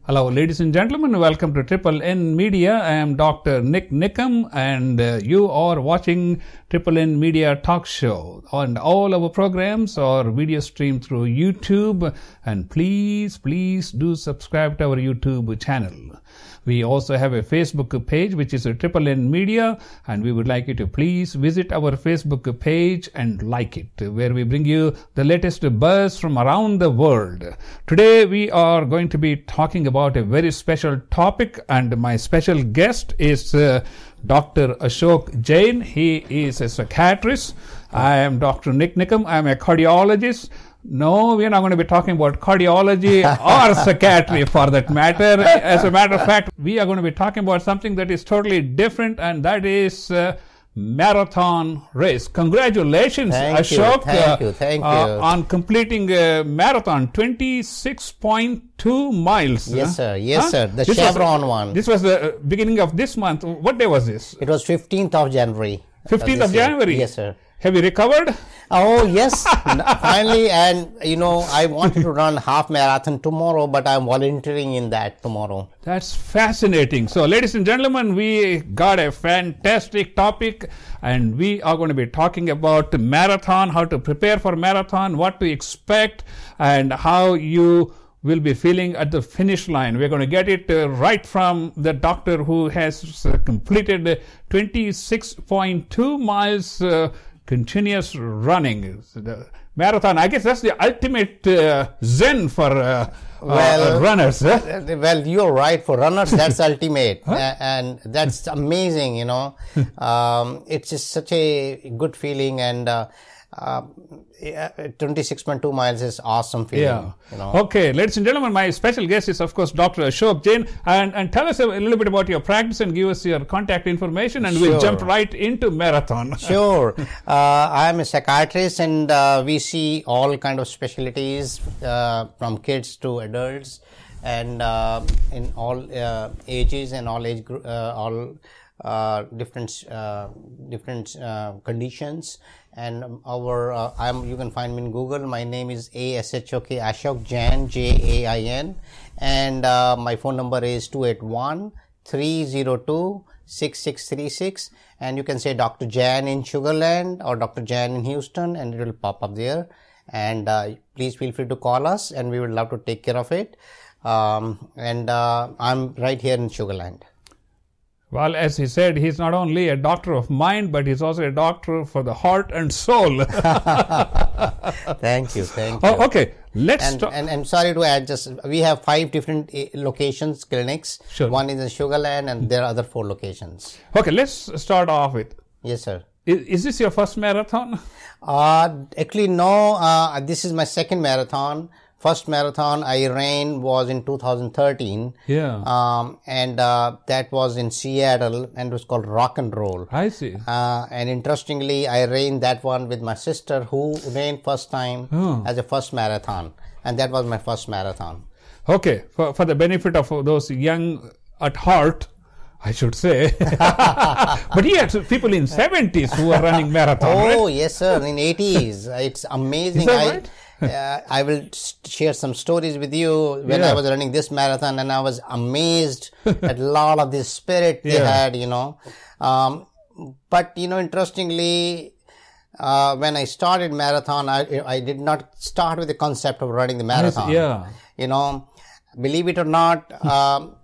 Hello, ladies and gentlemen. Welcome to Triple N Media. I am Dr. NIK NIKAM, and you are watching Triple N Media Talk Show. And all our programs are video streamed through YouTube. And please do subscribe to our YouTube channel. We also have a Facebook page, which is a Triple N Media, and we would like you to please visit our Facebook page and like it, where we bring you the latest buzz from around the world. Today, we are going to be talking about a very special topic, and my special guest is Dr. Ashok Jain. He is a psychiatrist. I am Dr. NIK NIKAM. I am a cardiologist. No, we are not going to be talking about cardiology or psychiatry for that matter. As a matter of fact, we are going to be talking about something that is totally different, and that is marathon race. Congratulations, Ashok. Thank you. On completing a marathon, 26.2 miles. Yes, sir. The Chevron one. This was the beginning of this month. What day was this? It was 15th of January. 15th of January? Yes, sir. Have you recovered? Oh, yes. Finally, and I wanted to run half marathon tomorrow, but I'm volunteering in that tomorrow. That's fascinating. So, ladies and gentlemen, we got a fantastic topic, and we are going to be talking about marathon, how to prepare for marathon, what to expect, and how you will be feeling at the finish line. We're going to get it right from the doctor who has completed 26.2 miles continuous running. The marathon, I guess that's the ultimate zen for runners. Well, you're right. For runners, that's ultimate. And that's amazing, It's just such a good feeling, and 26.2 miles is awesome feeling. Yeah. Okay, ladies and gentlemen, my special guest is, of course, Dr. Ashok Jain. And tell us a little bit about your practice and give us your contact information, and we'll jump right into marathon. Sure. I am a psychiatrist, and we see all kind of specialties from kids to adults, and in all ages and all age different conditions. And you can find me in Google. My name is ASHOK Jain, Jain, and my phone number is 281-302-6636, and you can say Dr. Jain in Sugarland or Dr. Jain in Houston, and it will pop up there. And please feel free to call us, and we would love to take care of it. And I'm right here in Sugarland. Well, as he said, he's not only a doctor of mind, but he's also a doctor for the heart and soul. Thank you. Oh, okay, let's talk. And I'm sorry to add, we have 5 different locations, clinics. Sure. One is in Sugarland, and there are other 4 locations. Okay, let's start off with. Yes, sir. Is this your first marathon? Actually, no. This is my second marathon. First marathon I ran was in 2013. Yeah. And that was in Seattle, and it was called Rock and Roll. I see. And interestingly, I ran that one with my sister, who ran first time as a first marathon. And that was my first marathon. Okay. For the benefit of those young at heart, I should say. But he had people in 70s who were running marathon, Oh, right? yes, sir. In 80s. It's amazing. Is that right? I will share some stories with you when I was running this marathon, and I was amazed at a lot of the spirit they had, But, interestingly, when I started marathon, I did not start with the concept of running the marathon. Yeah. Believe it or not,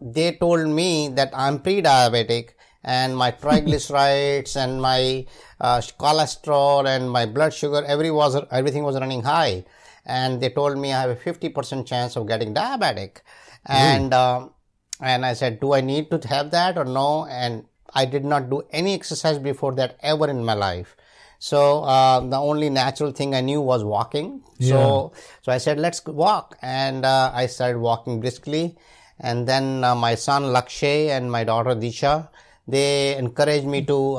they told me that I'm pre-diabetic, and my triglycerides and my cholesterol and my blood sugar, everything was running high. And they told me I have a 50% chance of getting diabetic. And I said, do I need to have that or no? And I did not do any exercise before that ever in my life. So the only natural thing I knew was walking. So I said, let's walk. And I started walking briskly. And then my son Lakshay and my daughter Disha, they encouraged me to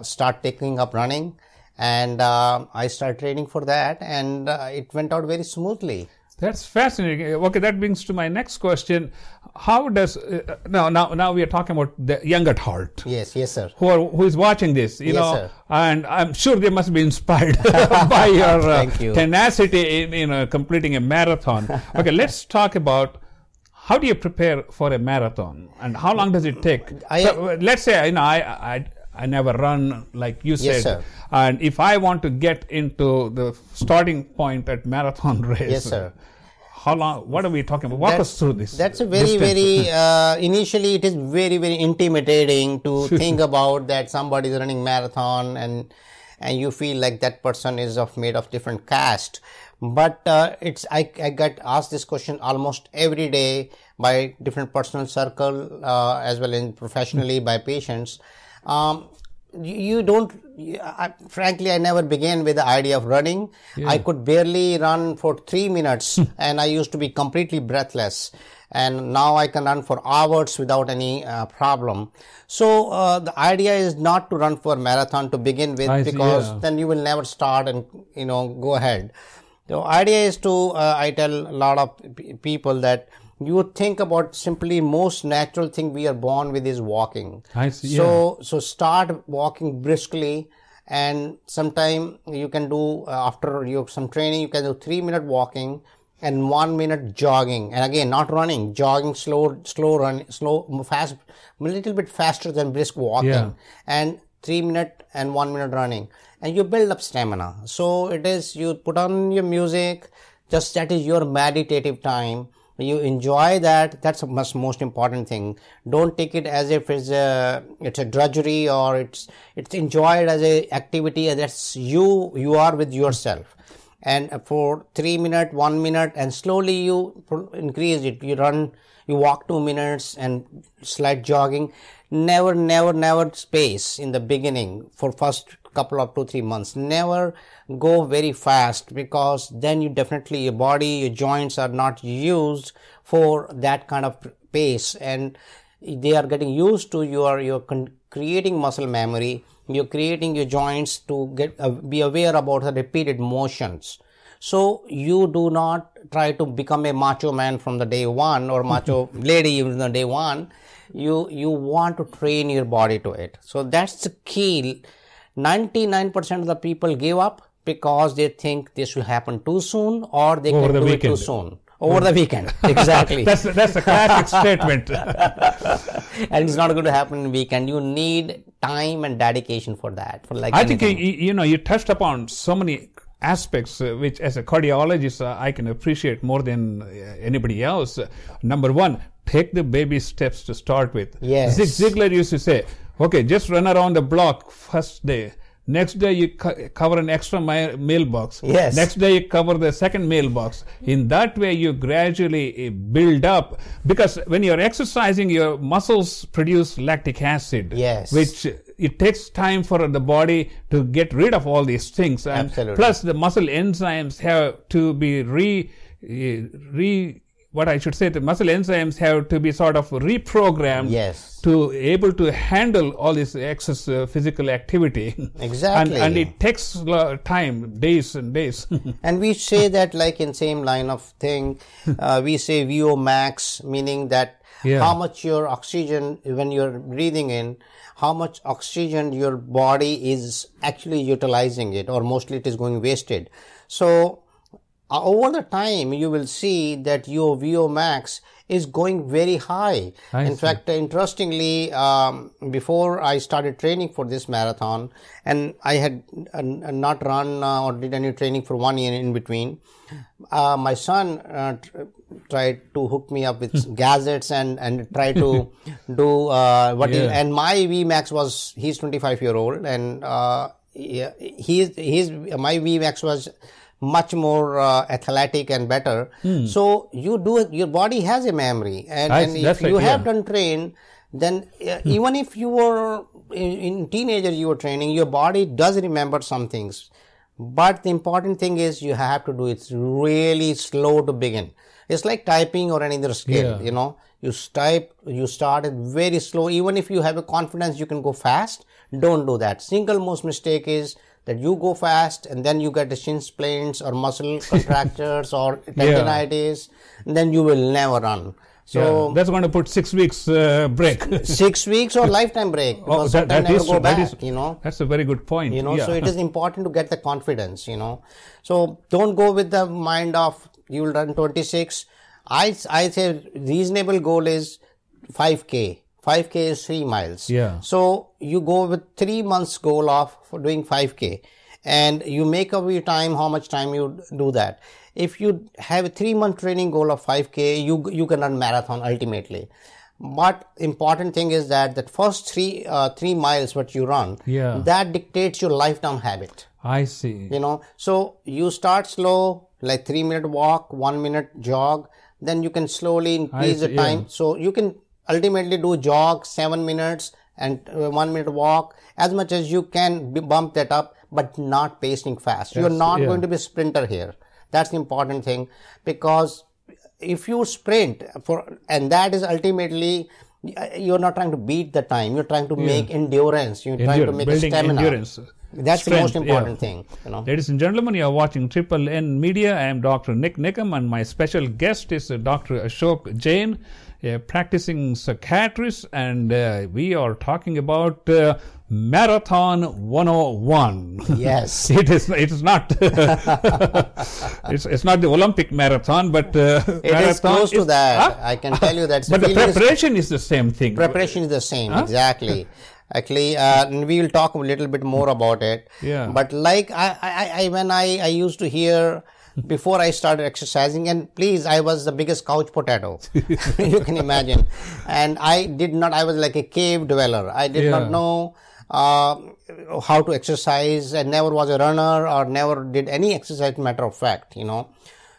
start taking up running. And I started training for that, and it went out very smoothly. That's fascinating. Okay, that brings to my next question. How does now we are talking about the young at heart? Yes, sir. Who is watching this? Sir. And I'm sure they must be inspired by your tenacity in completing a marathon. Okay, let's talk about how do you prepare for a marathon, and how long does it take? Let's say I never run like you said, yes, sir. And if I want to get into the starting point at marathon race, yes, sir. How long? What are we talking about? Walk us through this. That's a very initially it is very intimidating to think about that somebody is running marathon and you feel like that person is made of different caste. But I get asked this question almost every day by different personal circle as well as professionally by patients. Frankly, I never began with the idea of running. Yeah. I could barely run for 3 minutes and I used to be completely breathless. And now I can run for hours without any problem. So the idea is not to run for marathon to begin with, because then you will never start and go ahead. The idea is to I tell a lot of people that you would think about simply most natural thing we are born with is walking. I see, so start walking briskly, and sometime you can do after some training you can do 3-minute walking and 1 minute jogging, and again not running, jogging, slow run, fast, a little bit faster than brisk walking, and 3-minute and 1 minute running, and you build up stamina. So it is, you put on your music, just that is your meditative time. You enjoy that. That's the most important thing. Don't take it as if it's a drudgery, or it's enjoyed as a activity, and that's you are with yourself. And for 3 minutes, 1 minute, and slowly you increase it. You walk 2 minutes and slight jogging. Never space in the beginning for first couple of 2-3 months. Never go very fast, because then your body, your joints are not used for that kind of pace, and they are getting used to you're creating muscle memory. You're creating your joints to be aware about the repeated motions. So you do not try to become a macho man from the day one, or macho lady even the day one. You want to train your body to it. So that's the key. 99% of the people give up because they think this will happen too soon, or they can do it too soon. Over the weekend. Exactly. That's a classic statement. And it's not going to happen in the weekend. You need time and dedication for that. I think you touched upon so many aspects which, as a cardiologist, I can appreciate more than anybody else. Number one, take the baby steps to start with. Yes. Zig Ziglar used to say, okay, just run around the block first day. Next day you cover an extra mailbox. Yes. Next day you cover the second mailbox. In that way you gradually build up, because when you're exercising, your muscles produce lactic acid. Yes. Which it takes time for the body to get rid of all these things. And absolutely. Plus the muscle enzymes have to be the muscle enzymes have to be sort of reprogrammed. Yes. To able to handle all this excess physical activity. Exactly. And it takes time, days and days. And we say that, like in same line of thing, we say VO max, meaning that how much your oxygen, when you're breathing in, how much oxygen your body is actually utilizing it, or mostly it is going wasted. So over the time, you will see that your VO max is going very high. In fact, interestingly, before I started training for this marathon, and I had not run or did any training for 1 year in between, my son tried to hook me up with gadgets and try to do and my Vmax was, he's 25-year-old, and my Vmax was much more athletic and better. So you do it, your body has a memory, and if you have done train, then even if you were in teenager you were training, your body does remember some things. But the important thing is you have to do it really slow to begin. It's like typing or any other skill, you start it very slow. Even if you have a confidence you can go fast, don't do that. Single most mistake is that you go fast and then you get the shin splints or muscle contractures or tendinitis, and then you will never run. So that's going to put 6 weeks break. 6 weeks or lifetime break. Because sometimes never go back, That's a very good point. So it is important to get the confidence, So don't go with the mind of you will run 26. I say reasonable goal is 5K. 5K is 3 miles. Yeah. So you go with 3 months goal for doing 5K, and you make up your time, how much time you do that. If you have a 3-month training goal of 5K, you can run marathon ultimately. But important thing is that first 3 miles what you run, that dictates your lifetime habit. I see. So you start slow, like 3-minute walk, 1-minute jog, then you can slowly increase the time. Yeah. So you can ultimately do jog 7 minutes and 1-minute walk, as much as you can bump that up, but not pacing fast. You're not going to be a sprinter here. That's the important thing, because if you sprint and that is ultimately, you're not trying to beat the time, you're trying to make endurance, you're trying to make a stamina. Endurance. That's the most important thing. Ladies and gentlemen, you are watching Triple N Media. I am Dr. NIK NIKAM, and my special guest is Dr. ASHOK Jain, a practicing psychiatrist, and we are talking about Marathon 101. Yes. It is not it's not the Olympic marathon, but it is close to that. I can tell you that. But the preparation is the same thing. Preparation is the same, exactly. Actually, we will talk a little bit more about it. Yeah. But like when I used to hear before I started exercising, and please, I was the biggest couch potato, you can imagine. And I was like a cave dweller. I did not know how to exercise. I never was a runner or never did any exercise, matter of fact,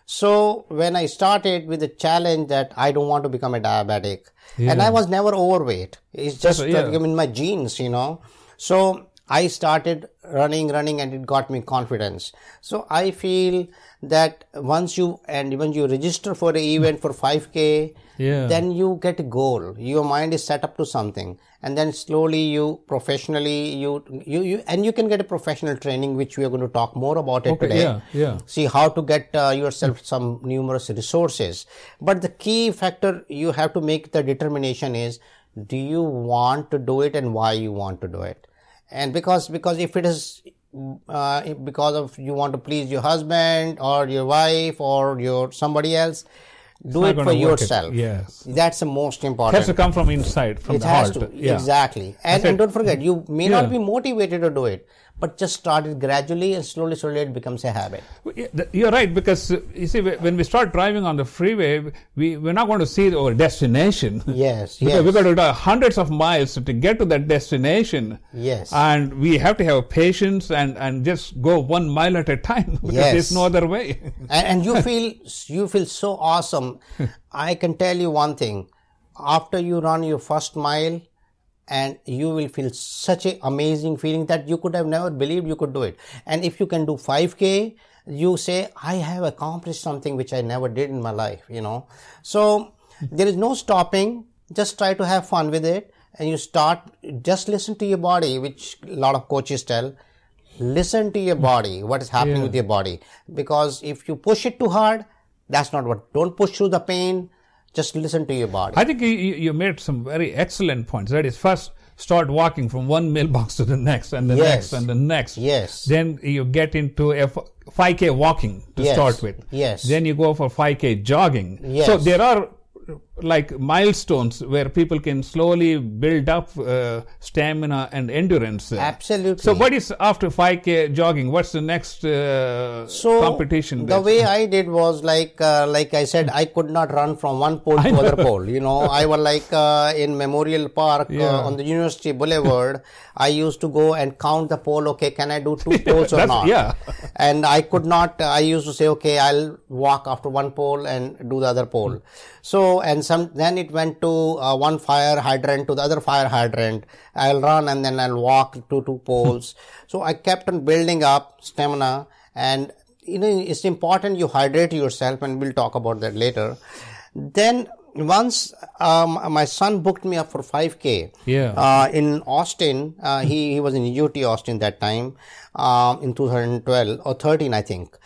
So when I started with the challenge that I don't want to become a diabetic, and I was never overweight. It's just in my genes, So I started running, and it got me confidence. So I feel that once you register for the event for 5K, then you get a goal. Your mind is set up to something, and then slowly you professionally and you can get a professional training, which we are going to talk more about it today. See how to get yourself some numerous resources. But the key factor you have to make the determination is, do you want to do it and why you want to do it? And because if it is because of you want to please your husband or your wife or somebody else, do it for yourself. Yes, that's the most important. It has to come from inside, from the heart. Exactly. And don't forget, you may not be motivated to do it, but just start it gradually, and slowly it becomes a habit. You're right, because you see, when we start driving on the freeway, we're not going to see our destination. Yes, because we've got to drive hundreds of miles to get to that destination. Yes. And we have to have patience and just go 1 mile at a time, because there's no other way. And you feel so awesome. I can tell you one thing. After you run your first mile, and you will feel such an amazing feeling that you could have never believed you could do it. And if you can do 5K, you say, I have accomplished something which I never did in my life, So there is no stopping. Just try to have fun with it. And you just listen to your body, which a lot of coaches tell. Listen to your body, what is happening with your body. Because if you push it too hard, don't push through the pain. Just listen to your body. I think you made some very excellent points. That is, first start walking from one mailbox to the next, and the next, and the next. Yes. Then you get into a 5K walking to start with. Yes. Then you go for 5K jogging. Yes. So there are like milestones where people can slowly build up stamina and endurance. Absolutely. So what is after 5K jogging? What's the next competition? The way I did was like I said, I could not run from one pole to other pole. I was like in Memorial Park on the University Boulevard. I used to go and count the pole. Okay, can I do 2 poles or not? Yeah. And I could not. I used to say, okay, I'll walk after one pole and do the other pole. So, then it went to one fire hydrant to the other fire hydrant. I'll run and then I'll walk to 2 poles. So I kept on building up stamina, and it's important you hydrate yourself, and we'll talk about that later. Then once my son booked me up for 5K in Austin. He was in UT Austin that time in 2012 or 13, I think.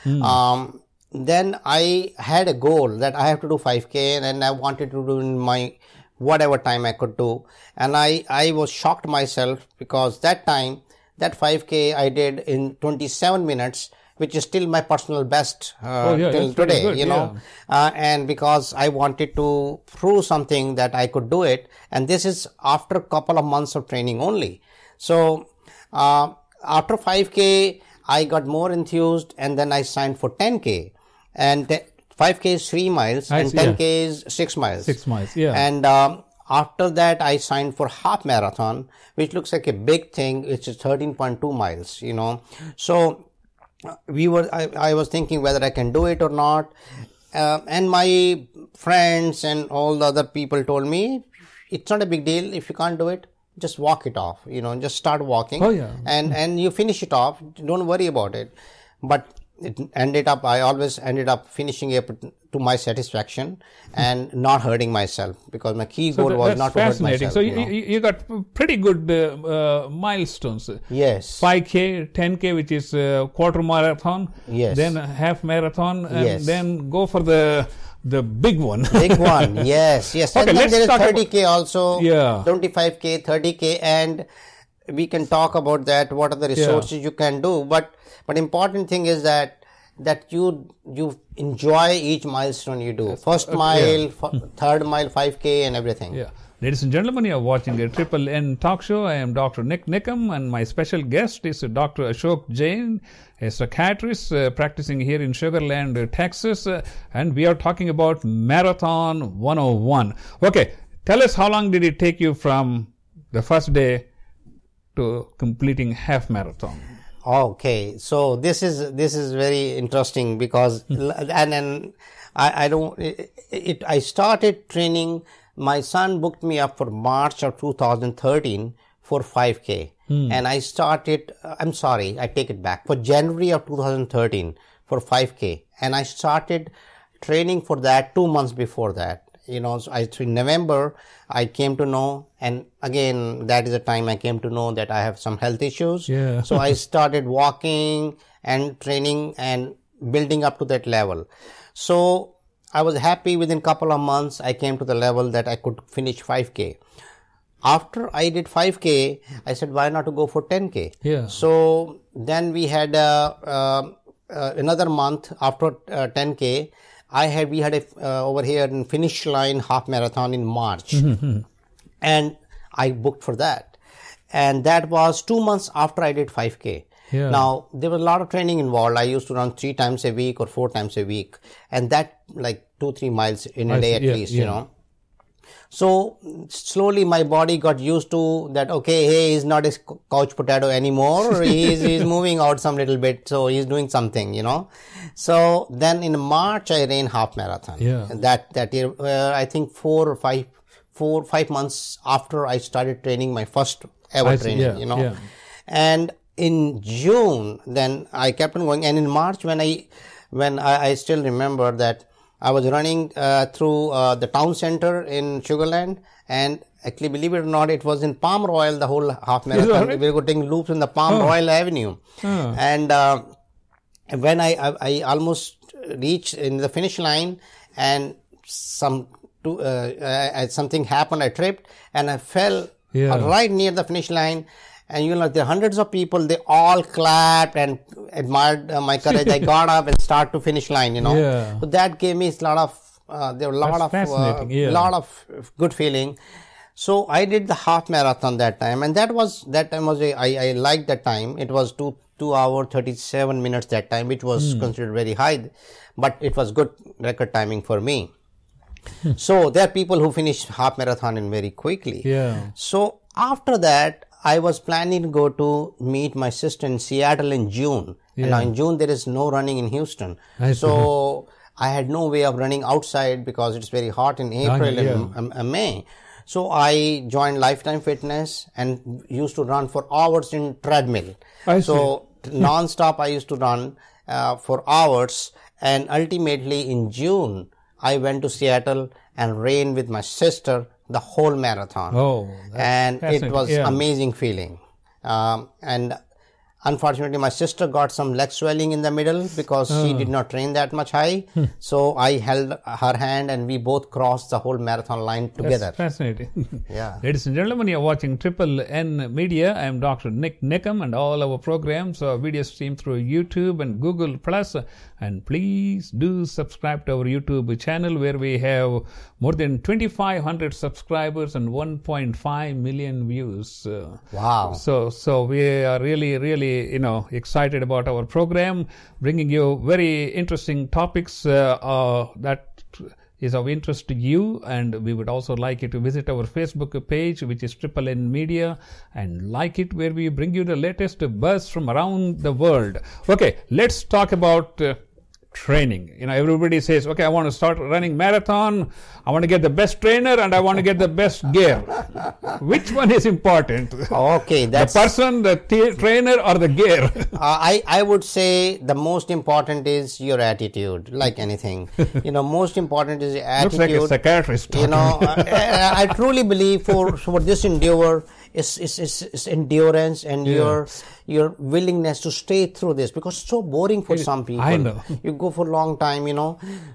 Then I had a goal that I have to do 5K, and I wanted to do in my whatever time I could do. And I was shocked myself, because that time, that 5K I did in 27 minutes, which is still my personal best till that's very today, good, you know. And because I wanted to prove something that I could do it, and this is after a couple of months of training only. So after 5K, I got more enthused, and then I signed for 10K. And 5K is 3 miles, and 10K is 6 miles. 6 miles, yeah. And after that, I signed for half marathon, which looks like a big thing, which is 13.2 miles, you know. So I was thinking whether I can do it or not. And my friends and all the other people told me, it's not a big deal. If you can't do it, just walk it off, you know, just start walking. And you finish it off. Don't worry about it. But I always ended up finishing it to my satisfaction and not hurting myself, because my key goal was not to hurt myself. So you got pretty good milestones. Yes. 5K, 10K, which is quarter marathon. Yes. Then half marathon, and then go for the big one. Big one, yes. Okay, and then there is talk 30K also, 25K, 30K, and we can talk about that, what are the resources you can do. But important thing is that you enjoy each milestone you do. First mile, third mile, 5K and everything. Yeah. Ladies and gentlemen, you are watching a Triple N talk show. I am Dr. NIK NIKAM, and my special guest is Dr. Ashok Jain, a psychiatrist practicing here in Sugar Land, Texas, and we are talking about Marathon 101. Okay, tell us, how long did it take you from the first day to completing half marathon? Okay, so this is very interesting, because I started training. My son booked me up for March of 2013 for 5K, and I started. I'm sorry, I take it back. For January of 2013 for 5K, and I started training for that 2 months before that. You know, so in November, I came to know, and again, that is the time I came to know that I have some health issues. Yeah. So I started walking and training and building up to that level. So I was happy. Within a couple of months, I came to the level that I could finish 5K. After I did 5K, I said, why not to go for 10K? Yeah. So then we had another month after 10K. We had over here in finish line half marathon in March, and I booked for that, and that was 2 months after I did 5K. Yeah. Now there was a lot of training involved. I used to run 3 times a week or 4 times a week, and that like 2-3 miles in a day at least, you know. So slowly my body got used to that. Okay, hey, he's not a couch potato anymore. he's moving out some little bit. So he's doing something, you know. So then in March I ran half marathon. Yeah. That year, I think 4 or 5 months after I started training my first ever training, you know. Yeah. And in June, then I kept on going. And in March, when I still remember that I was running through the town center in Sugar Land, and actually, believe it or not, it was in Palm Royal, the whole half marathon. We were taking loops in the Palm Royal Avenue. And when I almost reached in the finish line, and something happened, I tripped and I fell right near the finish line. And you know, there are hundreds of people, they all clapped and admired my courage. I got up and started to finish line, you know. Yeah. So that gave me a lot of, there were a lot of good feeling. So I did the half marathon that time, and I liked that time. It was 2 hours, 37 minutes that time, which was considered very high, but it was good record timing for me. So there are people who finish half marathon in very quickly. Yeah. So after that, I was planning to go to meet my sister in Seattle in June. Yeah. And now in June, there is no running in Houston. So I had no way of running outside because it's very hot in April and May. So I joined Lifetime Fitness and used to run for hours in treadmill. So non-stop I used to run for hours. And ultimately in June, I went to Seattle and ran with my sister the whole marathon. And it was amazing feeling. And Unfortunately, my sister got some leg swelling in the middle because she did not train that much high. So I held her hand and we both crossed the whole marathon line together. That's fascinating. Yeah. Ladies and gentlemen, you're watching Triple N Media. I am Dr. NIK NIKAM, and all our programs are video streamed through YouTube and Google Plus. And please do subscribe to our YouTube channel, where we have more than 2,500 subscribers and 1.5 million views. Wow. So we are really excited about our program, bringing you very interesting topics that is of interest to you. And we would also like you to visit our Facebook page, which is Triple N Media, and like it, where we bring you the latest buzz from around the world. Okay, let's talk about training. Everybody says, okay, I want to start running marathon, I want to get the best trainer, and I want to get the best gear. Which one is important? Okay, that's the person, the trainer, or the gear? I would say the most important is your attitude, like anything. Most important is your attitude. Looks like a psychiatrist. I truly believe for this endeavor is endurance and your willingness to stay through this, because it's so boring for some people. I know. You go for a long time,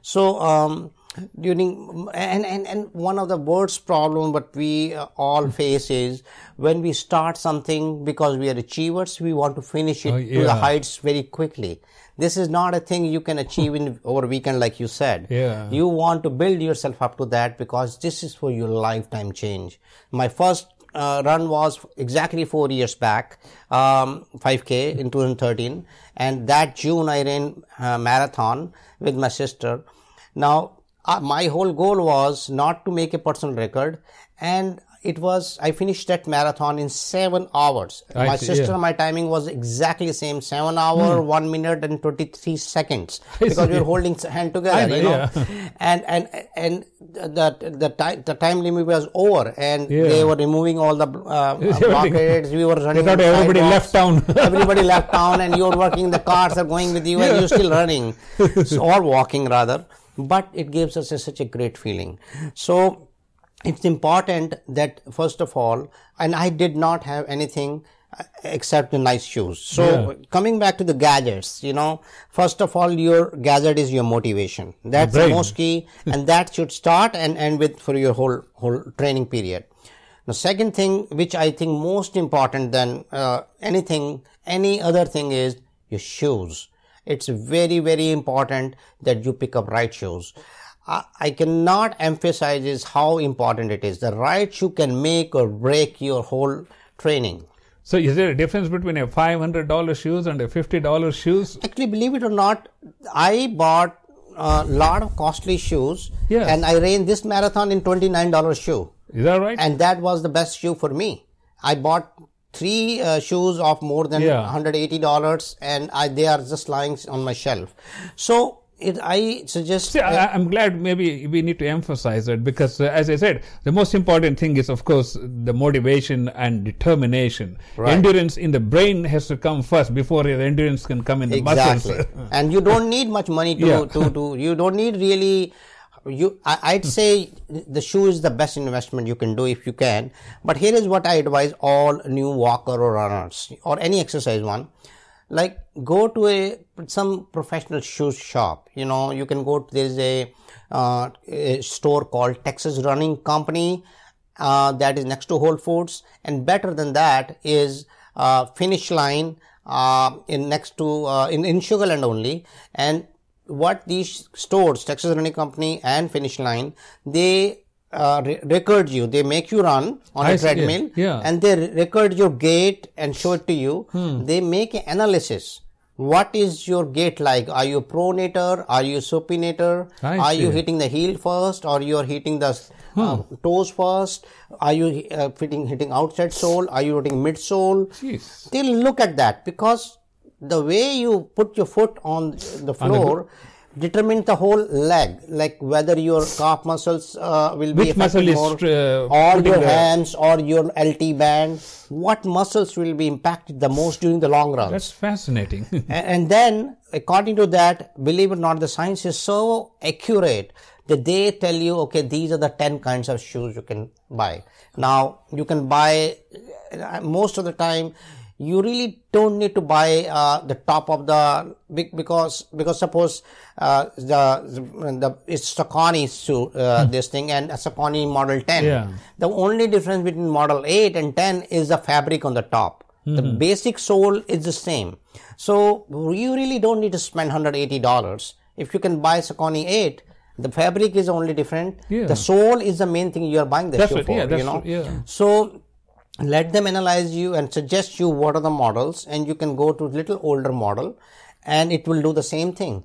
So during and one of the worst problem what we all face is when we start something, because we are achievers, we want to finish it to the heights very quickly. This is not a thing you can achieve in over a weekend, like you said. Yeah. You want to build yourself up to that, because this is for your lifetime change. My first run was exactly 4 years back, 5K in 2013, and that June I ran a marathon with my sister. Now, my whole goal was not to make a personal record, and I finished that marathon in 7 hours. My sister, my timing was exactly the same, 7 hours, 1 minute and 23 seconds, because we were holding hand together, and the time limit was over, and they were removing all the blockades. We were running. They thought everybody left town. Everybody left town, and you're working, the cars are going with you, and you're still running, or walking rather. But it gives us such a great feeling. So it's important that, first of all, and I did not have anything except the nice shoes. So coming back to the gadgets, first of all, your gadget is your motivation. That's the most key, and that should start and end with for your whole training period. The second thing, which I think most important than any other thing, is your shoes. It's very, very important that you pick up right shoes. I cannot emphasize how important it is. The right shoe can make or break your whole training. So is there a difference between a $500 shoes and a $50 shoes? Actually, believe it or not, I bought a lot of costly shoes, and I ran this marathon in $29 shoe. Is that right? And that was the best shoe for me. I bought 3 shoes of more than $180, and they are just lying on my shelf. So I suggest... See, I'm glad maybe we need to emphasize that, because as I said, the most important thing is, of course, the motivation and determination. Right. Endurance in the brain has to come first before your endurance can come in the muscles. And you don't need much money to you don't need really... I'd say the shoe is the best investment you can do if you can. But here is what I advise all new walker or runners, or any exercise one. Like, go to some professional shoe shop. You can go to, there's a store called Texas Running Company that is next to Whole Foods, and better than that is Finish Line in Sugar Land only. And what these stores, Texas Running Company and Finish Line, they record you. They make you run on a treadmill, and they record your gait and show it to you. They make an analysis. What is your gait like? Are you pronator? Are you supinator? Are you hitting the heel first, or you are hitting the toes first? Are you hitting outside sole? Are you hitting midsole? They'll look at that, because the way you put your foot on the floor determines the whole leg, like whether your calf muscles will be affected more, or your hands, or your LT band. What muscles will be impacted the most during the long run? That's fascinating. And then, according to that, believe it or not, the science is so accurate that they tell you, okay, these are the 10 kinds of shoes you can buy. Now, you can buy, most of the time, you really don't need to buy the top of the because suppose it's Saucony this thing and a Saucony Model 10. Yeah. The only difference between Model 8 and 10 is the fabric on the top. The basic sole is the same. So you really don't need to spend $180. If you can buy Saucony 8, the fabric is only different. Yeah. The sole is the main thing you are buying the shoe for. So let them analyze you and suggest you what are the models, and you can go to little older model and it will do the same thing.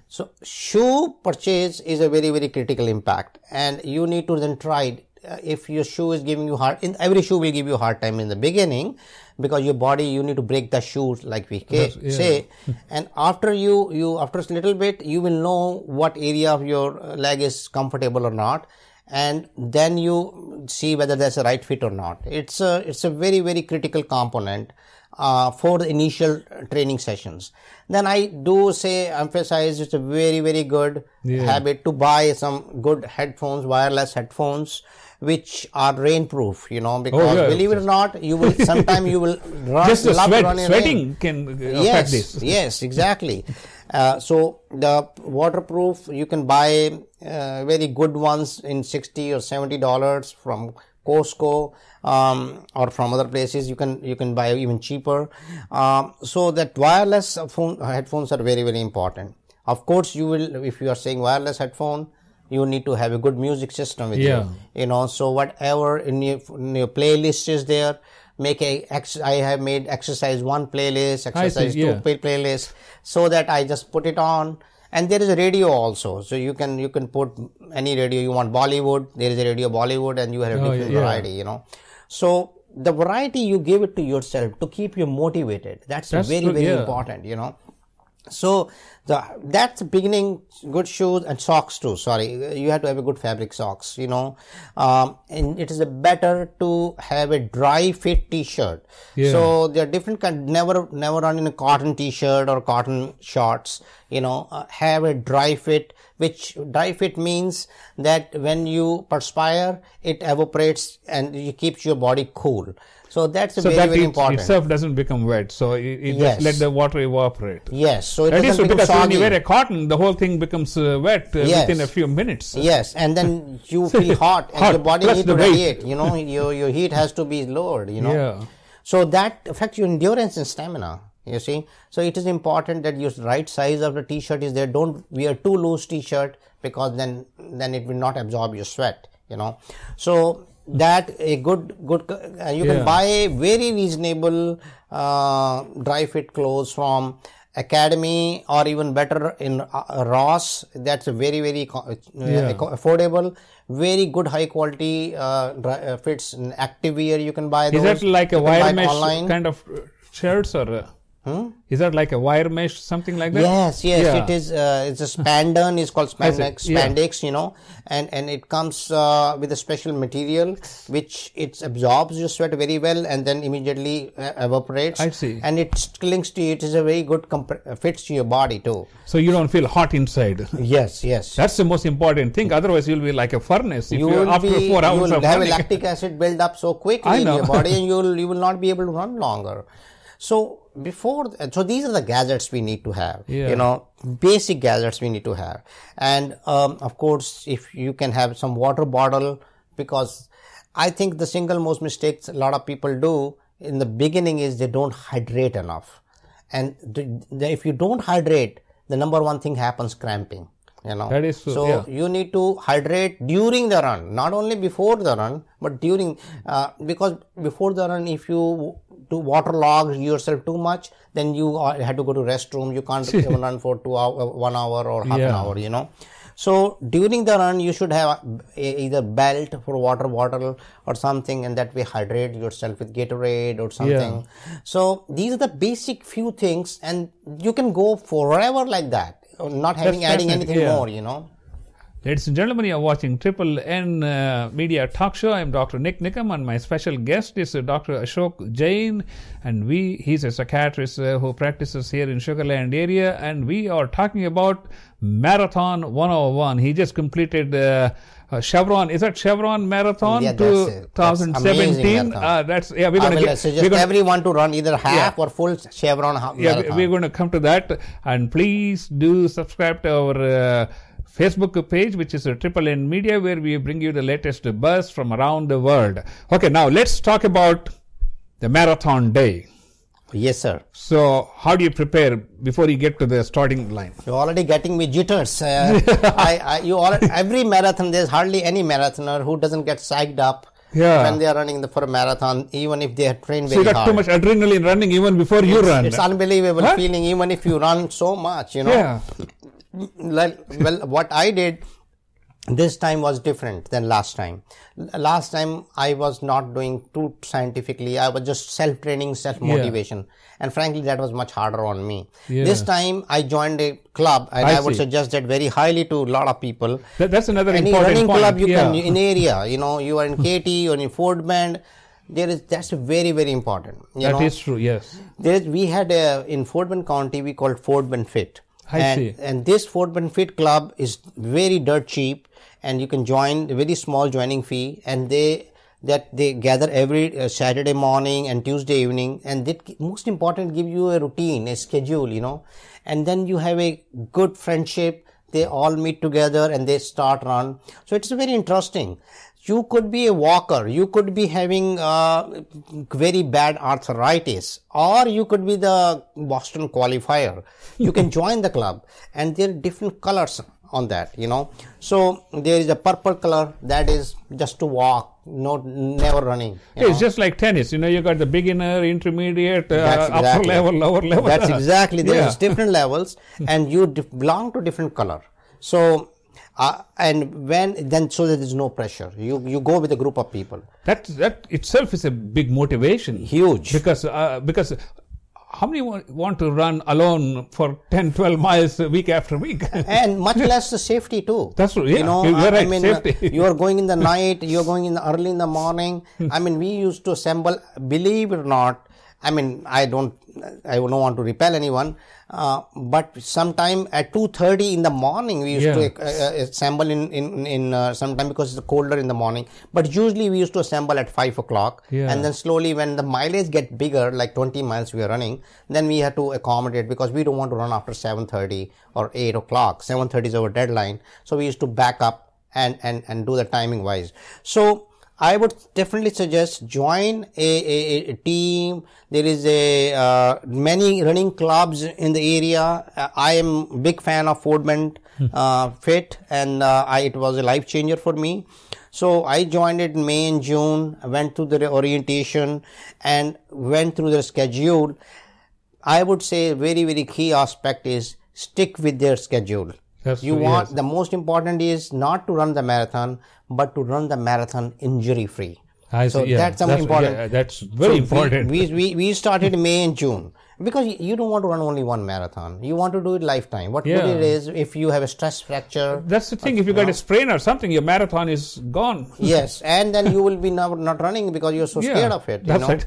So shoe purchase is a very, very critical impact, and you need to then try it. If your shoe is giving you every shoe will give you a hard time in the beginning, because your body, you need to break the shoes, like we say, and after after a little bit, you will know what area of your leg is comfortable or not, and then you see whether there's a right fit or not. It's a very, very critical component for the initial training sessions. Then I do emphasize it's a very, very good habit to buy some good headphones, wireless headphones, which are rainproof, because believe it or not, you will sometime you will run. Just the sweating can affect this. Yes, exactly. So the waterproof, you can buy very good ones in $60 or $70 from Costco or from other places. You can buy even cheaper. So that wireless headphones are very, very important. Of course, you will, if you are saying wireless headphone, you need to have a good music system with you. So whatever in your playlist is there, I have made exercise 1 playlist, exercise 2 playlist, so that I just put it on. And there is a radio also, so you can put any radio you want. Bollywood, there is a radio Bollywood, and you have a different variety, So the variety, you give it to yourself to keep you motivated. That's very, very important, So that's the beginning. Good shoes and socks too. Sorry, you have to have a good fabric socks, and it is better to have a dry fit t-shirt. So there are different never run in a cotton t-shirt or cotton shorts. Have a dry fit, which dry fit means that when you perspire, it evaporates and it keeps your body cool. So that's very, very important. Itself doesn't become wet, so it just let the water evaporate. Yes, so it doesn't become soggy. When you wear a cotton, the whole thing becomes wet within a few minutes. Yes, and then you feel hot, and your body needs to radiate. Your heat has to be lowered. So that affects your endurance and stamina. You see, so it is important that your right size of the t-shirt is there. Don't wear too loose t-shirt, because then it will not absorb your sweat. So that a good you can buy very reasonable dry fit clothes from Academy, or even better in Ross. That's a very, very affordable, very good high quality fits. In activewear you can buy those. Is that like a wire mesh kind of shirts, or is that like a wire mesh, something like that? Yes, it is. It's a spandex. It's called spandex, and it comes with a special material which it absorbs your sweat very well and then immediately evaporates. I see. And it clings to you. It is a very good fits to your body too. So you don't feel hot inside. Yes. That's the most important thing. Otherwise, you'll be like a furnace. After 4 hours you will of have running. lactic acid build up so quickly in your body, and you will not be able to run longer. So these are the gadgets we need to have, basic gadgets we need to have. And, of course, if you can have some water bottle, because I think the single most mistakes a lot of people do in the beginning is they don't hydrate enough. And if you don't hydrate, the number one thing happens, cramping. That is true. So you need to hydrate during the run, not only before the run, but during, because before the run, if you do waterlog yourself too much, then you have to go to restroom. You can't even run for 1 hour or half an hour, So during the run, you should have either belt for water bottle or something, and that way hydrate yourself with Gatorade or something. So these are the basic few things, and you can go forever like that, not adding anything more, Ladies and gentlemen, you are watching Triple N Media Talk Show. I am Dr. NIK NIKAM, and my special guest is Dr. Ashok Jain, and he's a psychiatrist who practices here in Sugarland area, and we are talking about Marathon 101. He just completed Chevron. Is that Chevron Marathon? Yeah, 2017. That's we're going to suggest everyone to run either half or full Chevron marathon. We're going to come to that, and please do subscribe to our Facebook page, which is Triple N Media, where we bring you the latest buzz from around the world. Okay, now let's talk about the marathon day. Yes, sir. So, how do you prepare before you get to the starting line? You're already getting me jitters. Every marathon, there's hardly any marathoner who doesn't get psyched up when they are running for a marathon, even if they have trained very hard. So, you got too much adrenaline running even before you run. It's unbelievable feeling, even if you run so much, Well, what I did this time was different than last time. Last time I was not doing too scientifically. I was just self-training, self-motivation. And frankly, that was much harder on me. This time I joined a club, and I would suggest that very highly to a lot of people. That's another Any important running point. Club you can in area, you are in KT or in Ford Band. That's very, very important. That is true, yes. We had in Fort Bend County, we called Fort Bend Fit. And this Fort Bend Fit Club is very dirt cheap, and you can join a very small joining fee, and they gather every Saturday morning and Tuesday evening, and they, most important, give you a routine, a schedule, and then you have a good friendship. They all meet together and they start run. So it's very interesting. You could be a walker, you could be having very bad arthritis, or you could be the Boston qualifier. You can join the club, and there are different colors on that, So there is a purple color that is just to walk, never running. It's just like tennis, you got the beginner, intermediate, upper level, lower level. That's exactly, there's different levels, and you belong to different color. So, so that there's no pressure. You go with a group of people. That itself is a big motivation. Huge. Because how many want to run alone for 10, 12 miles week after week? And much less the safety too. That's true. Yeah, you're right. Safety. You are going in the night, you are going in early in the morning. We used to assemble, believe it or not, I don't want to repel anyone, but sometime at 2:30 in the morning we used to assemble in sometime, because it's colder in the morning. But usually we used to assemble at 5 o'clock, and then slowly when the mileage get bigger, like 20 miles we are running, then we have to accommodate, because we don't want to run after 7:30 or 8 o'clock. 7:30 is our deadline, so we used to back up and do the timing wise. So I would definitely suggest join a team. There is many running clubs in the area. I am a big fan of Fort Bend Fit, and it was a life changer for me. So I joined it in May and June. I went through the orientation and went through the schedule. I would say a very, very key aspect is stick with their schedule. The most important is not to run the marathon, but to run the marathon injury free. That's important. Yeah, that's very important. We started May and June, because you don't want to run only one marathon. You want to do it lifetime. What good it is if you have a stress fracture. That's the thing. If you got a sprain or something, your marathon is gone. Yes, and then you will be not running because you're so scared of it. That's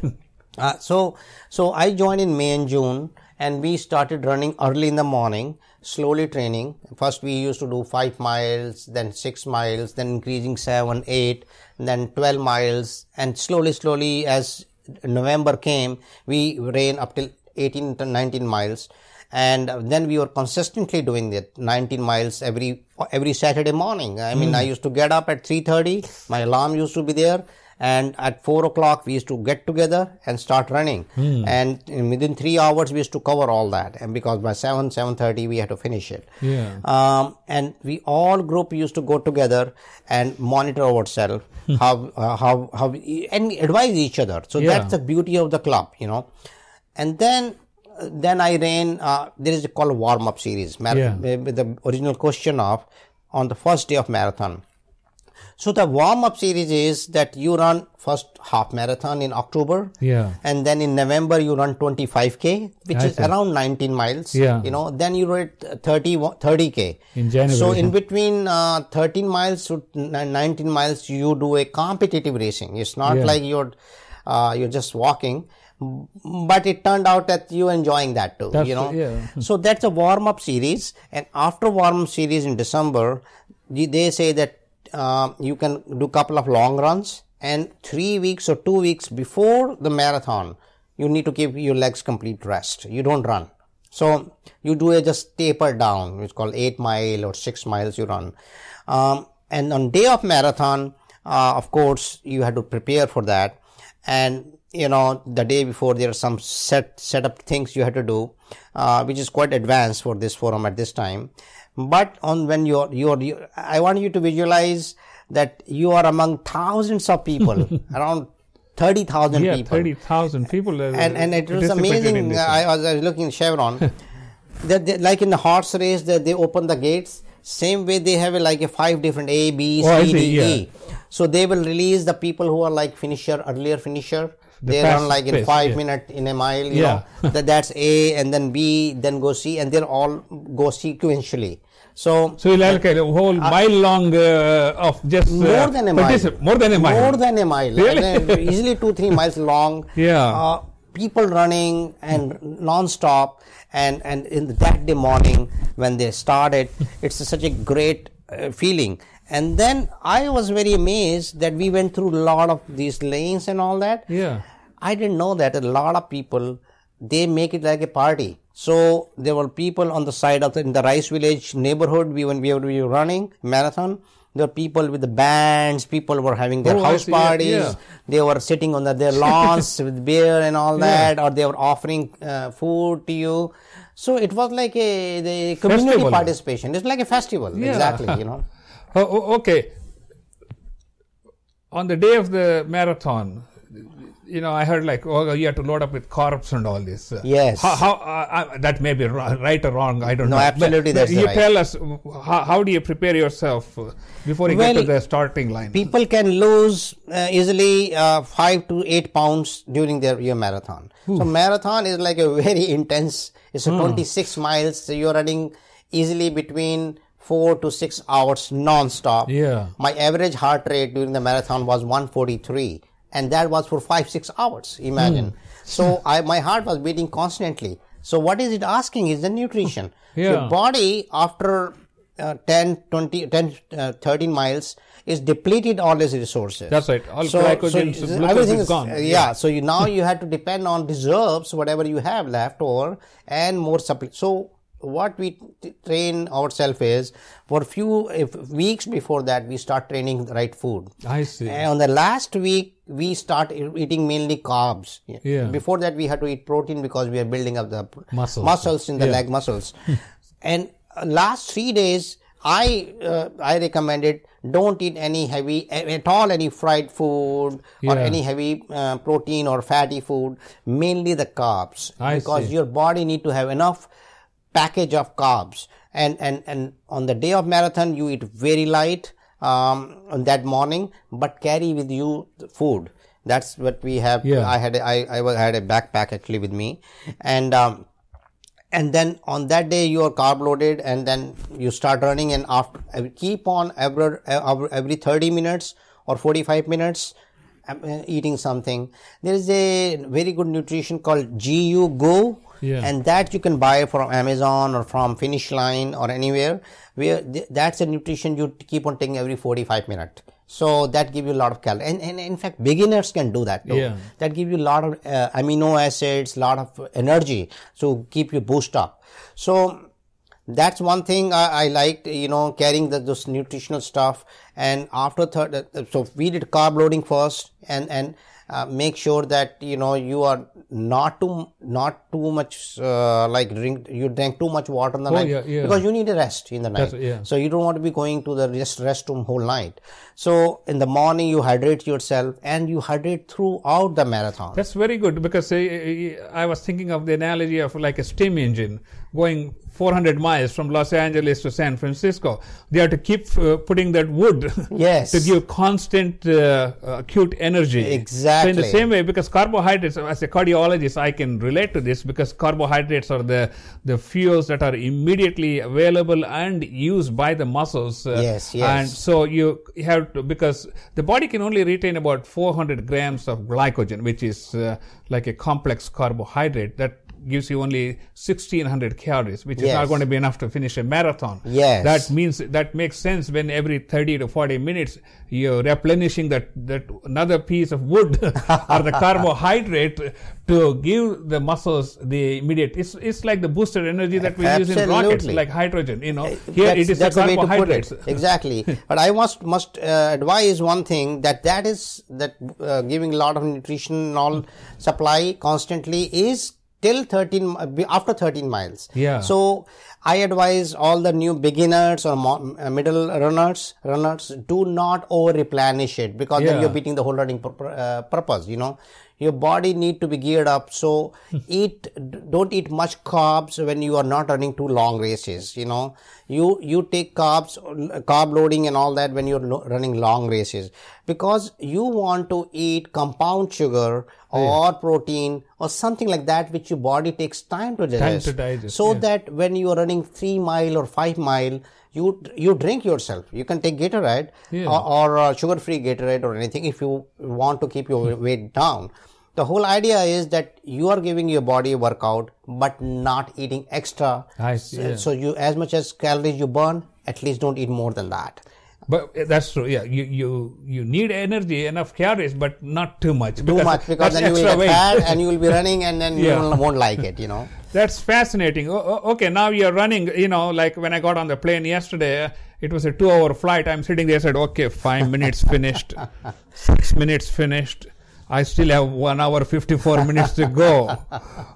right. So I joined in May and June, and we started running early in the morning, slowly training. First we used to do 5 miles, then 6 miles, then increasing 7, 8, then 12 miles, and slowly as November came, we ran up till 18 to 19 miles. And then we were consistently doing that 19 miles every Saturday morning. I used to get up at 3:30. My alarm used to be there. And at 4 o'clock, we used to get together and start running. And within 3 hours, we used to cover all that. And because by 7:30, we had to finish it. And we all group used to go together and monitor ourselves, and advise each other. So that's the beauty of the club, And then I ran, there is called warm-up series, with the original question on the first day of marathon. So the warm-up series is that you run first half marathon in October. Yeah. And then in November you run 25K, which I is see. around 19 miles. Yeah. You know, then you run 30K. In January. So in between 13 miles to 19 miles, you do a competitive racing. It's not Yeah. like you're just walking. But it turned out that you enjoying that too, That's you know. yeah. So that's a warm-up series. And after warm-up series in December, they say that you can do couple of long runs, and 3 weeks or 2 weeks before the marathon, you need to give your legs complete rest. You don't run. So you do a just taper down, which is called 8 mile or 6 miles you run. And on day of marathon, of course, you have to prepare for that. And you know, the day before there are some set up things you have to do, which is quite advanced for this forum at this time. But on when I want you to visualize that you are among thousands of people, around 30,000 yeah, people. 30,000 people. And it was amazing. I was looking at Chevron. Like in the horse race, they open the gates. Same way they have like a 5 different A, B, C, D, E. So they will release the people who are like earlier finisher. They run like in 5 minutes in a mile, you know. That's A, and then B, then go C, and they'll all go sequentially. So you'll have like a whole mile long of just more than a mile. More than a mile. More than a mile. Really? Easily 2-3 miles long. Yeah. People running and non-stop, and in that day morning when they started, it's such a great feeling. And then I was very amazed that we went through a lot of these lanes and all that. Yeah. I didn't know that a lot of people, they make it like a party. So there were people on the side of in the Rice Village neighborhood. When we were running marathon, there were people with the bands. People were having their house parties. Yeah. They were sitting on their lawns with beer and all that, or they were offering food to you. So it was like the community festival. participation. It's like a festival, exactly. You know. Okay. On the day of the marathon, you know, I heard like, oh, you have to load up with carbs and all this. Yes. How that may be right or wrong, I don't know. No, absolutely, that's you right. tell us, how do you prepare yourself before you get to the starting line? People can lose easily 5 to 8 pounds during your marathon. Ooh. So marathon is like a very intense, it's a 26 miles, so you're running easily between 4 to 6 hours non-stop. Yeah. My average heart rate during the marathon was 143. And that was for 5-6 hours, imagine. So my heart was beating constantly. So what is it asking is the nutrition. Your body after 13 miles is depleted all its resources. That's right. All glycogen, everything is gone. So now you have to depend on reserves, whatever you have left over, and more supply. So what we train ourselves is for a few weeks before that we start training the right food. I see. And on the last week we start eating mainly carbs. Yeah. Before that we had to eat protein because we are building up the muscles in the leg muscles. And last 3 days I recommended don't eat any heavy at all, any fried food or any heavy protein or fatty food, mainly the carbs, because your body need to have enough package of carbs. And on the day of marathon you eat very light on that morning, but carry with you the food. That's what we have. I had a backpack actually with me, and then on that day you are carb loaded, and then you start running, and after keep on every 30 minutes or 45 minutes eating something. There is a very good nutrition called GU Go. And that you can buy from Amazon or from Finish Line or anywhere, where that's a nutrition you keep on taking every 45 minutes. So that gives you a lot of calories. And in fact, beginners can do that too. That gives you a lot of amino acids, a lot of energy, so keep you boost up. So that's one thing I liked, carrying those nutritional stuff. And after so we did carb loading first, and make sure that you are not too much you drink too much water in the night, because you need a rest in the night. So you don't want to be going to the restroom whole night. So in the morning you hydrate yourself, and you hydrate throughout the marathon. That's very good, because I was thinking of the analogy of like a steam engine going 400 miles from Los Angeles to San Francisco. They have to keep putting that wood Yes. to give constant acute energy. Exactly. So in the same way, because carbohydrates, as a cardiologist, I can relate to this because carbohydrates are the fuels that are immediately available and used by the muscles. Yes. And so you have to, because the body can only retain about 400 grams of glycogen, which is like a complex carbohydrate that gives you only 1600 calories, which is not going to be enough to finish a marathon. Yes. That makes sense when every 30 to 40 minutes you're replenishing that another piece of wood or the carbohydrate to give the muscles the immediate. It's like the boosted energy that we use in rockets, like hydrogen. Here it is the carbohydrates. Exactly. But I must advise one thing, that giving a lot of nutrition and all supply constantly is till after 13 miles. Yeah. So I advise all the new beginners or middle runners, do not over replenish it, because then you're beating the whole running purpose. Your body need to be geared up. So don't eat much carbs when you are not running too long races. You take carb loading and all that when you're running long races, because you want to eat compound sugar or protein or something like that, which your body takes time to digest. So that when you are running 3 mile or 5 mile, you drink yourself. You can take Gatorade or sugar-free Gatorade or anything if you want to keep your weight down. The whole idea is that you are giving your body a workout, but not eating extra. I see. So you, as much as calories you burn, at least don't eat more than that. But that's true. Yeah, you need energy, enough calories, but not too much. Because then you will get fat and you will be running, and then you won't like it. That's fascinating. Okay, now you're running. Like when I got on the plane yesterday, it was a 2-hour flight. I'm sitting there, said, okay, 5 minutes finished, 6 minutes finished. I still have 1 hour 54 minutes to go.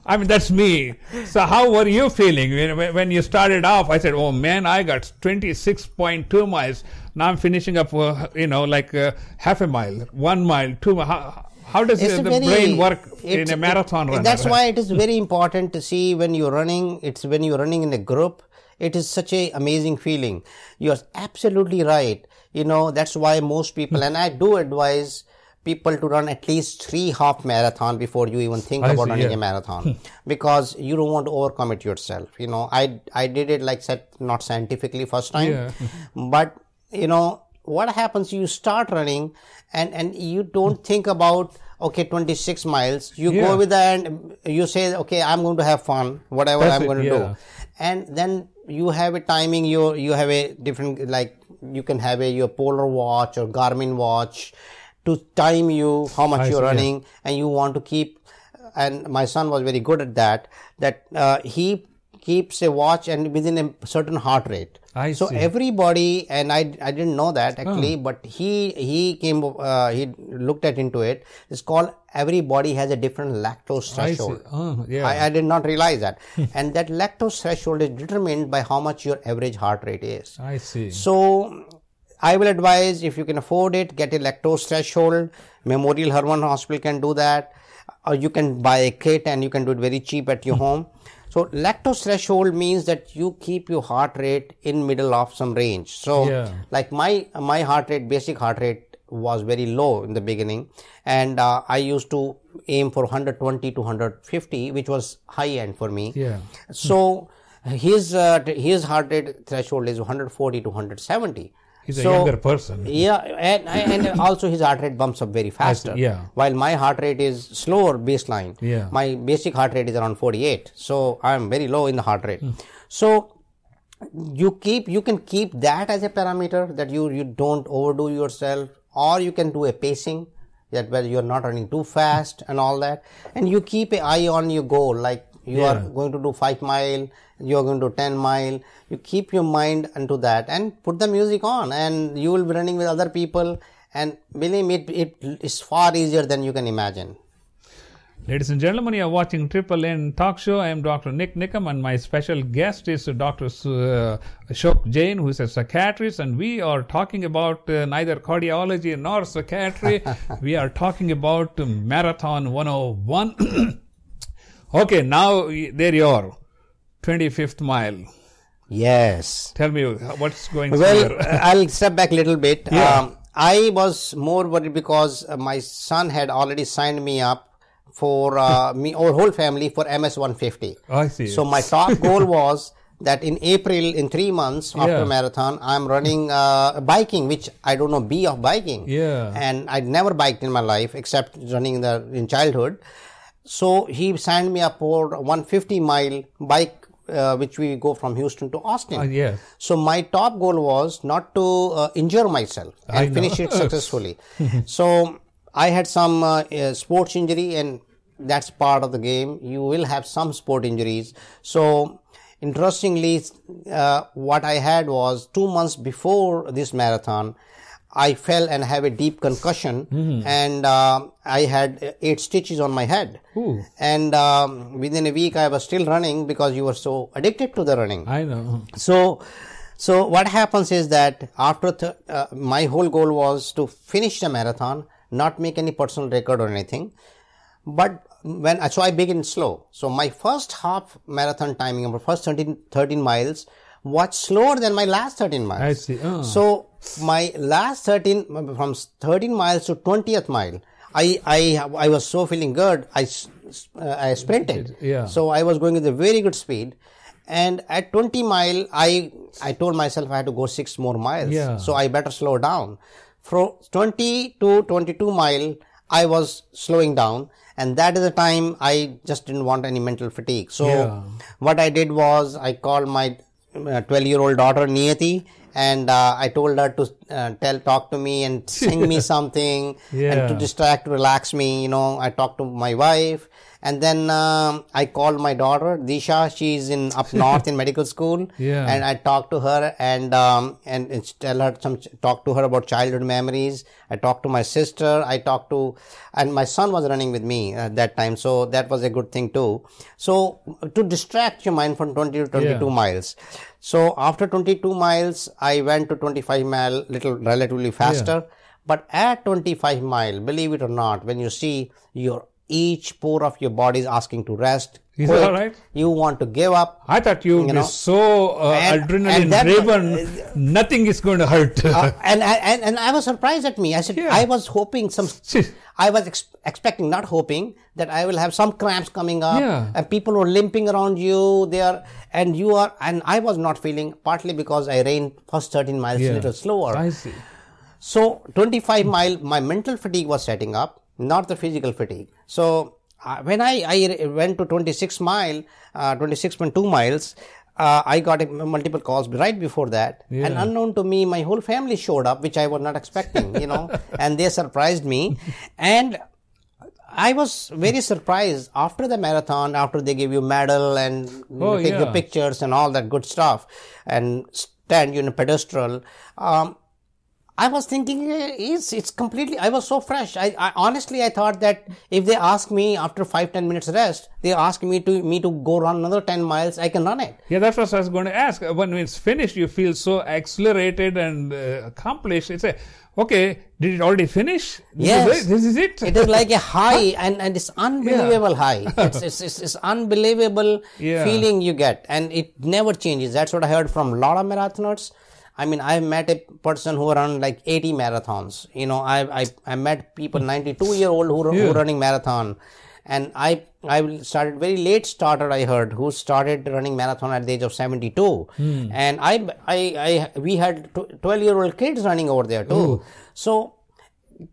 I mean, that's me. So how were you feeling when you started off? I said, oh man, I got 26.2 miles. Now I'm finishing up, like half a mile, 1 mile, 2 miles. How does the brain work in a marathon runner? That's why it is very important to see when you're running. It's when you're running in a group. It is such an amazing feeling. You're absolutely right. That's why most people, and I do advise people to run at least 3 half marathon before you even think about running a marathon, because you don't want to overcommit yourself. I did it not scientifically first time, but what happens, you start running and you don't think about, okay, 26 miles, you go with that and you say, okay, I'm going to have fun, whatever I'm going to do. And then you have a timing, you have a different, like you can have your Polar watch or Garmin watch to time you how much you're running, and you want to keep, and my son was very good at that he keeps a watch and within a certain heart rate. So everybody, and I didn't know that actually, but he looked into it. It's called, everybody has a different lactose threshold. I did not realize that. And that lactose threshold is determined by how much your average heart rate is. I see. So I will advise, if you can afford it, get a lactose threshold. Memorial Hermann Hospital can do that. Or you can buy a kit and you can do it very cheap at your home. So lactose threshold means that you keep your heart rate in middle of some range. So like my heart rate, basic heart rate was very low in the beginning, and I used to aim for 120 to 150, which was high end for me. So his heart rate threshold is 140 to 170. He's a younger person. And also his heart rate bumps up very faster. While my heart rate is slower baseline. My basic heart rate is around 48. So I am very low in the heart rate. So you can keep that as a parameter, that you don't overdo yourself, or you can do a pacing, that where you're not running too fast and all that, and you keep an eye on your goal, like you are going to do 5 mile, you are going to do 10 mile. You keep your mind into that and put the music on, and you will be running with other people, and believe me, it is far easier than you can imagine. Ladies and gentlemen, you are watching Triple N Talk Show. I am Dr. NIK NIKAM, and my special guest is Dr. ASHOK Jain, who is a psychiatrist, and we are talking about neither cardiology nor psychiatry. We are talking about Marathon 101. Okay, now there you are. 25th mile. Yes. Tell me what's going on. Well, Here. I'll step back a little bit. Yeah. I was more worried because my son had already signed me up for me, our whole family, for MS 150. I see. So my top goal was that in April, in 3 months after marathon, I'm running biking, which I don't know B of biking. Yeah. And I'd never biked in my life except running in childhood. So he signed me up for 150-mile bike, which we go from Houston to Austin. Yes. So my top goal was not to injure myself and finish it successfully. So I had some sports injury, and that's part of the game. You will have some sport injuries. So interestingly, what I had was 2 months before this marathon, I fell and have a deep concussion, and I had 8 stitches on my head. Ooh. And within a week, I was still running because you were so addicted to the running. I know. So what happens is that after my whole goal was to finish the marathon, not make any personal record or anything. But so I began slow. So my first half marathon timing, my first 13 miles, was slower than my last 13 miles. I see. Oh. So my last 13, from 13 miles to 20th mile, I was so feeling good. I sprinted. Yeah. So I was going with a very good speed. And at 20 mile, I told myself I had to go 6 more miles. Yeah. So I better slow down. From 20 to 22 mile, I was slowing down. And that is the time I just didn't want any mental fatigue. So what I did was I called my 12-year-old daughter Niyati, and I told her to talk to me and sing me something, and to distract, relax me. I talked to my wife, and then I called my daughter Disha. She's in up north in medical school, and I talked to her and talk to her about childhood memories. I talked to my sister. And my son was running with me at that time, so that was a good thing too. So to distract your mind from 20 to 22 miles. So after 22 miles, I went to 25 mile, relatively faster. But at 25 mile, believe it or not, when you see each pore of your body is asking to rest, is that right? You want to give up. I thought you were so adrenaline driven, nothing is going to hurt. And I was surprised at me. I said, I was hoping I was expecting, not hoping, that I will have some cramps coming up, and people were limping around you and I was not feeling, partly because I ran first 13 miles a little slower. I see. So 25 mile, my mental fatigue was setting up, not the physical fatigue. So when I went to 26 mile, 26.2 miles, I got multiple calls right before that. And unknown to me, my whole family showed up, which I was not expecting, and they surprised me. And I was very surprised after the marathon, after they give you medal and take the pictures and all that good stuff and stand you in a pedestal. I was thinking, it's completely, I was so fresh. I honestly, I thought that if they ask me after 5-10 minutes rest, they ask me to go run another 10 miles, I can run it. Yeah, that's what I was going to ask. When it's finished, you feel so accelerated and accomplished. It's okay, did it already finish? Yes. This is it? It is like a high, and it's unbelievable high. It's unbelievable feeling you get, and it never changes. That's what I heard from a lot of marathoners. I mean, I met a person who ran like 80 marathons. I met people, 92-year-old who running marathon. And I started very late starter, I heard, who started running marathon at the age of 72. And we had 12-year-old kids running over there too. Ooh. So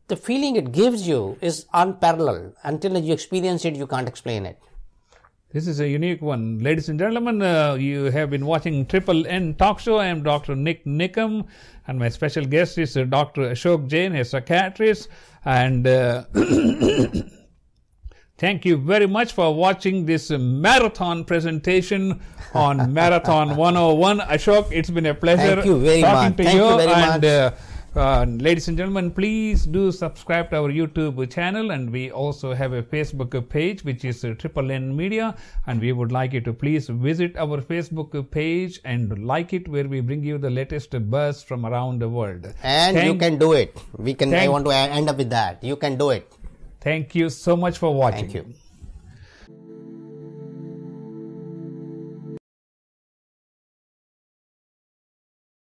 the feeling it gives you is unparalleled. Until you experience it, you can't explain it. This is a unique one. Ladies and gentlemen, you have been watching Triple N Talk Show. I am Dr. NIK NIKAM, and my special guest is Dr. Ashok Jain, a psychiatrist. And thank you very much for watching this marathon presentation on Marathon 101. Ashok, it's been a pleasure talking to you. Thank you very much. Ladies and gentlemen, please do subscribe to our YouTube channel, and we also have a Facebook page which is Triple N Media, and we would like you to please visit our Facebook page and like it, where we bring you the latest buzz from around the world. And you can do it. I want to end up with that. You can do it. Thank you so much for watching. Thank you.